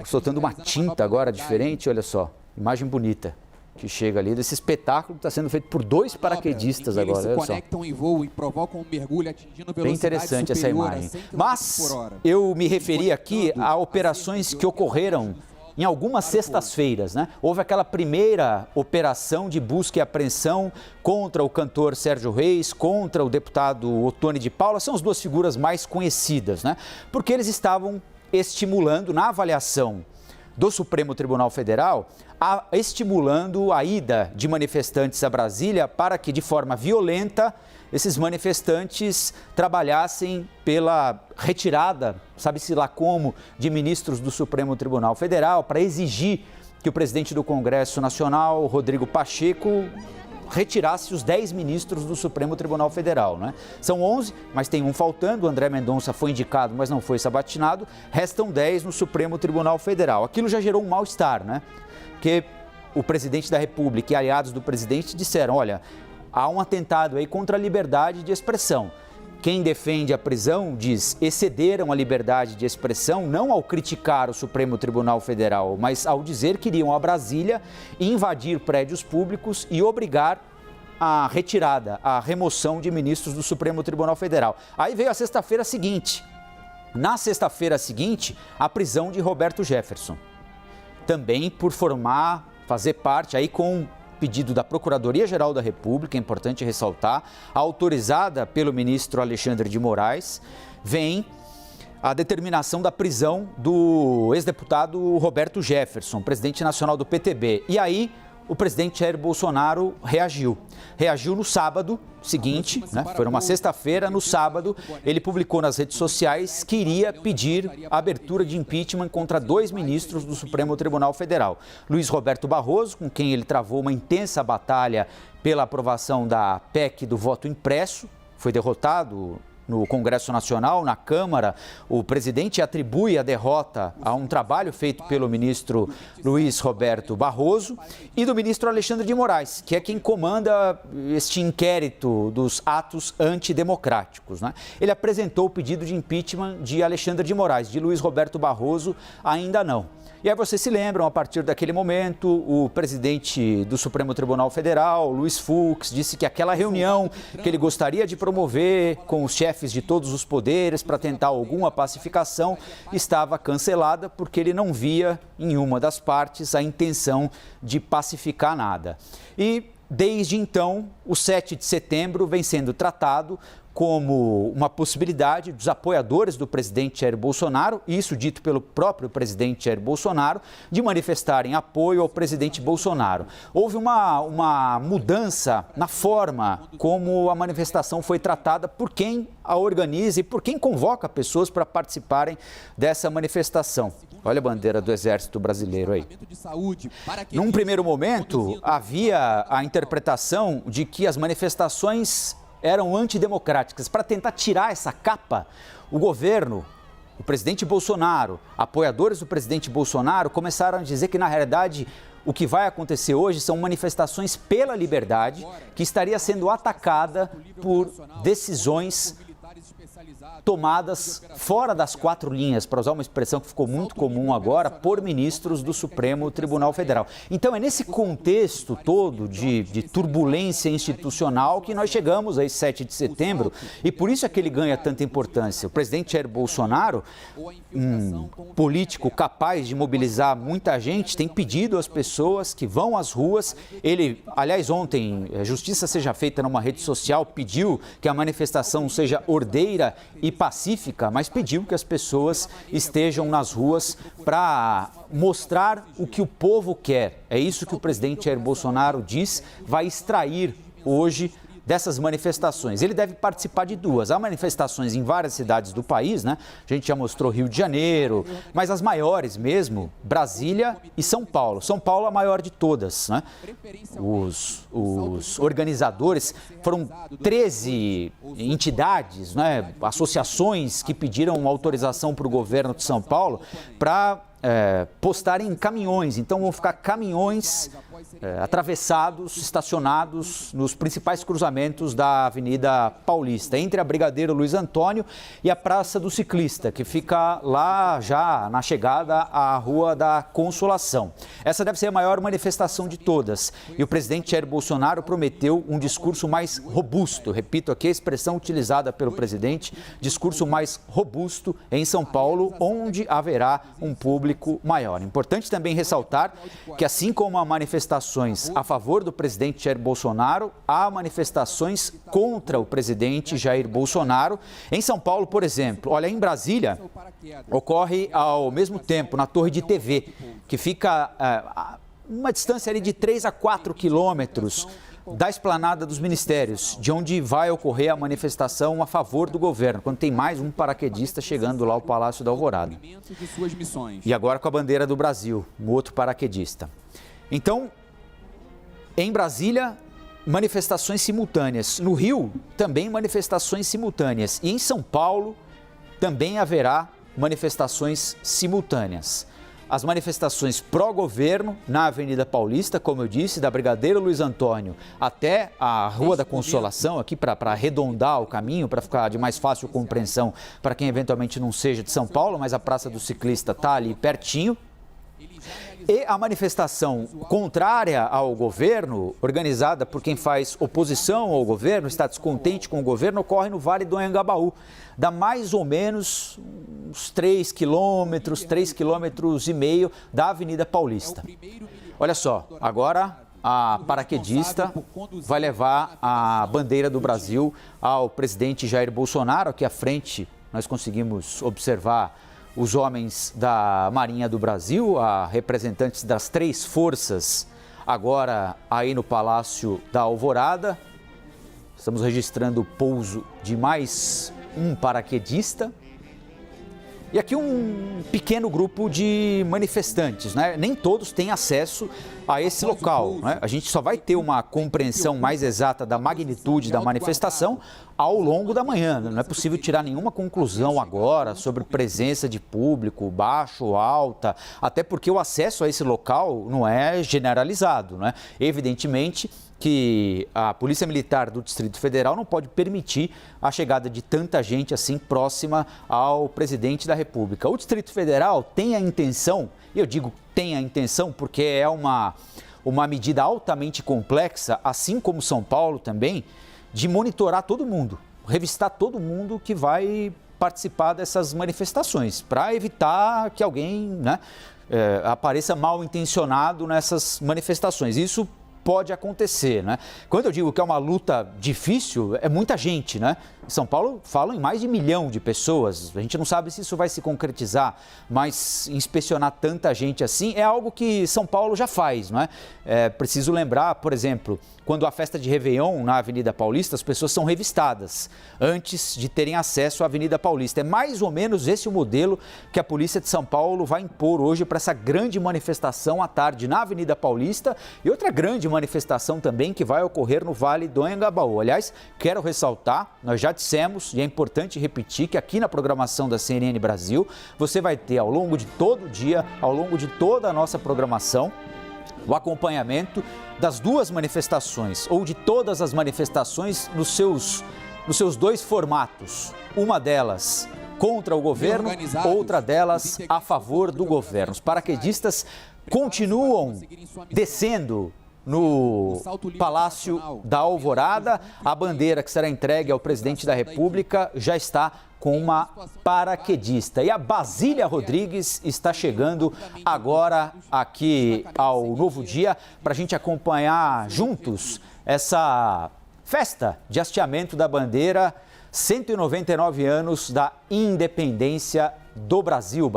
Soltando uma tinta agora diferente, olha só, imagem bonita que chega ali desse espetáculo que está sendo feito por 2 paraquedistas agora. Eles se conectam em voo e provocam um mergulho atingindo velocidade bem interessante essa imagem. Mas eu me referi aqui a operações que ocorreram em algumas sextas-feiras, né? Houve aquela primeira operação de busca e apreensão contra o cantor Sérgio Reis, contra o deputado Ottoni de Paula. São as 2 figuras mais conhecidas, né? Porque eles estavam estimulando, na avaliação do Supremo Tribunal Federal, estimulando a ida de manifestantes a Brasília para que, de forma violenta, esses manifestantes trabalhassem pela retirada, sabe-se lá como, de ministros do Supremo Tribunal Federal, para exigir que o presidente do Congresso Nacional, Rodrigo Pacheco, retirasse os 10 ministros do Supremo Tribunal Federal, né? São 11, mas tem um faltando. O André Mendonça foi indicado, mas não foi sabatinado. Restam 10 no Supremo Tribunal Federal. Aquilo já gerou um mal-estar, né? Porque o presidente da República e aliados do presidente disseram, olha, há um atentado aí contra a liberdade de expressão. Quem defende a prisão diz, excederam a liberdade de expressão não ao criticar o Supremo Tribunal Federal, mas ao dizer que iriam a Brasília invadir prédios públicos e obrigar a retirada, a remoção de ministros do Supremo Tribunal Federal. Aí veio a sexta-feira seguinte. Na sexta-feira seguinte, a prisão de Roberto Jefferson. Também por fazer parte aí com pedido da Procuradoria-Geral da República, é importante ressaltar, autorizada pelo ministro Alexandre de Moraes, vem a determinação da prisão do ex-deputado Roberto Jefferson, presidente nacional do PTB. E aí, o presidente Jair Bolsonaro reagiu. Reagiu no sábado seguinte, né? Foi numa sexta-feira, no sábado, ele publicou nas redes sociais que iria pedir a abertura de impeachment contra 2 ministros do Supremo Tribunal Federal. Luiz Roberto Barroso, com quem ele travou uma intensa batalha pela aprovação da PEC do voto impresso, foi derrotado no Congresso Nacional, na Câmara. O presidente atribui a derrota a um trabalho feito pelo ministro Luiz Roberto Barroso e do ministro Alexandre de Moraes, que é quem comanda este inquérito dos atos antidemocráticos, né? Ele apresentou o pedido de impeachment de Alexandre de Moraes, de Luiz Roberto Barroso ainda não. E aí vocês se lembram, a partir daquele momento, o presidente do Supremo Tribunal Federal, Luiz Fux, disse que aquela reunião que ele gostaria de promover com os chefes de todos os poderes para tentar alguma pacificação estava cancelada porque ele não via em uma das partes a intenção de pacificar nada. E desde então, o 7 de setembro vem sendo tratado como uma possibilidade dos apoiadores do presidente Jair Bolsonaro, isso dito pelo próprio presidente Jair Bolsonaro, de manifestarem apoio ao presidente Bolsonaro. Houve uma mudança na forma como a manifestação foi tratada por quem a organiza e por quem convoca pessoas para participarem dessa manifestação. Olha a bandeira do Exército Brasileiro aí. Num primeiro momento, havia a interpretação de que as manifestações eram antidemocráticas. Para tentar tirar essa capa, o governo, o presidente Bolsonaro, apoiadores do presidente Bolsonaro começaram a dizer que, na realidade, o que vai acontecer hoje são manifestações pela liberdade que estaria sendo atacada por decisões tomadas fora das 4 linhas, para usar uma expressão que ficou muito comum agora, por ministros do Supremo Tribunal Federal. Então é nesse contexto todo de turbulência institucional que nós chegamos a esse 7 de setembro e por isso é que ele ganha tanta importância. O presidente Jair Bolsonaro, um político capaz de mobilizar muita gente, tem pedido às pessoas que vão às ruas. Ele, aliás, ontem, a justiça seja feita numa rede social, pediu que a manifestação seja ordeira e pacífica, mas pediu que as pessoas estejam nas ruas para mostrar o que o povo quer. É isso que o presidente Jair Bolsonaro diz, vai extrair hoje dessas manifestações. Ele deve participar de 2. Há manifestações em várias cidades do país, né? A gente já mostrou Rio de Janeiro, mas as maiores mesmo, Brasília e São Paulo. São Paulo é a maior de todas, né? Os organizadores foram 13 entidades, né? Associações que pediram autorização para o governo de São Paulo para postarem caminhões. Então vão ficar caminhões atravessados, estacionados nos principais cruzamentos da Avenida Paulista, entre a Brigadeiro Luiz Antônio e a Praça do Ciclista, que fica lá já na chegada à Rua da Consolação. Essa deve ser a maior manifestação de todas. E o presidente Jair Bolsonaro prometeu um discurso mais robusto. Repito aqui a expressão utilizada pelo presidente, discurso mais robusto em São Paulo, onde haverá um público maior. Importante também ressaltar que, assim como há manifestações a favor do presidente Jair Bolsonaro, há manifestações contra o presidente Jair Bolsonaro. Em São Paulo, por exemplo, olha, em Brasília, ocorre ao mesmo tempo na Torre de TV, que fica uma distância ali de 3 a 4 quilômetros da esplanada dos ministérios, de onde vai ocorrer a manifestação a favor do governo, quando tem mais um paraquedista chegando lá ao Palácio da Alvorada. E agora com a bandeira do Brasil, um outro paraquedista. Então, em Brasília, manifestações simultâneas. No Rio, também manifestações simultâneas. E em São Paulo, também haverá manifestações simultâneas. As manifestações pró-governo na Avenida Paulista, como eu disse, da Brigadeiro Luiz Antônio até a Rua da Consolação, aqui para arredondar o caminho, para ficar de mais fácil compreensão para quem eventualmente não seja de São Paulo, mas a Praça do Ciclista está ali pertinho. E a manifestação contrária ao governo, organizada por quem faz oposição ao governo, está descontente com o governo, ocorre no Vale do Anhangabaú. Dá mais ou menos uns 3 quilômetros, 3,5 quilômetros da Avenida Paulista. Olha só, agora a paraquedista vai levar a bandeira do Brasil ao presidente Jair Bolsonaro. Aqui à frente nós conseguimos observar os homens da Marinha do Brasil, representantes das 3 forças, agora aí no Palácio da Alvorada. Estamos registrando o pouso de mais um paraquedista. E aqui um pequeno grupo de manifestantes, né? Nem todos têm acesso a esse local, né? A gente só vai ter uma compreensão mais exata da magnitude da manifestação ao longo da manhã. Não é possível tirar nenhuma conclusão agora sobre presença de público, baixo ou alta, até porque o acesso a esse local não é generalizado, né? Evidentemente que a Polícia Militar do Distrito Federal não pode permitir a chegada de tanta gente assim próxima ao presidente da República. O Distrito Federal tem a intenção, e eu digo tem a intenção porque é uma medida altamente complexa, assim como São Paulo também, de monitorar todo mundo, revistar todo mundo que vai participar dessas manifestações, para evitar que alguém, né, apareça mal intencionado nessas manifestações. Isso pode acontecer, né? Quando eu digo que é uma luta difícil, é muita gente, né? Em São Paulo falam em mais de 1 milhão de pessoas. A gente não sabe se isso vai se concretizar, mas inspecionar tanta gente assim é algo que São Paulo já faz, não é? É preciso lembrar, por exemplo, quando há festa de Réveillon na Avenida Paulista, as pessoas são revistadas antes de terem acesso à Avenida Paulista. É mais ou menos esse o modelo que a Polícia de São Paulo vai impor hoje para essa grande manifestação à tarde na Avenida Paulista e outra grande manifestação também que vai ocorrer no Vale do Anhangabaú. Aliás, quero ressaltar, nós já dissemos e é importante repetir que aqui na programação da CNN Brasil, você vai ter ao longo de todo o dia, ao longo de toda a nossa programação, o acompanhamento das 2 manifestações ou de todas as manifestações nos seus 2 formatos. Uma delas contra o governo, outra delas a favor do governo. Os paraquedistas continuam descendo no Palácio da Alvorada. A bandeira que será entregue ao presidente da República já está com uma paraquedista. E a Basília Rodrigues está chegando agora aqui ao Novo Dia para a gente acompanhar juntos essa festa de hasteamento da bandeira, 199 anos da independência do Brasil.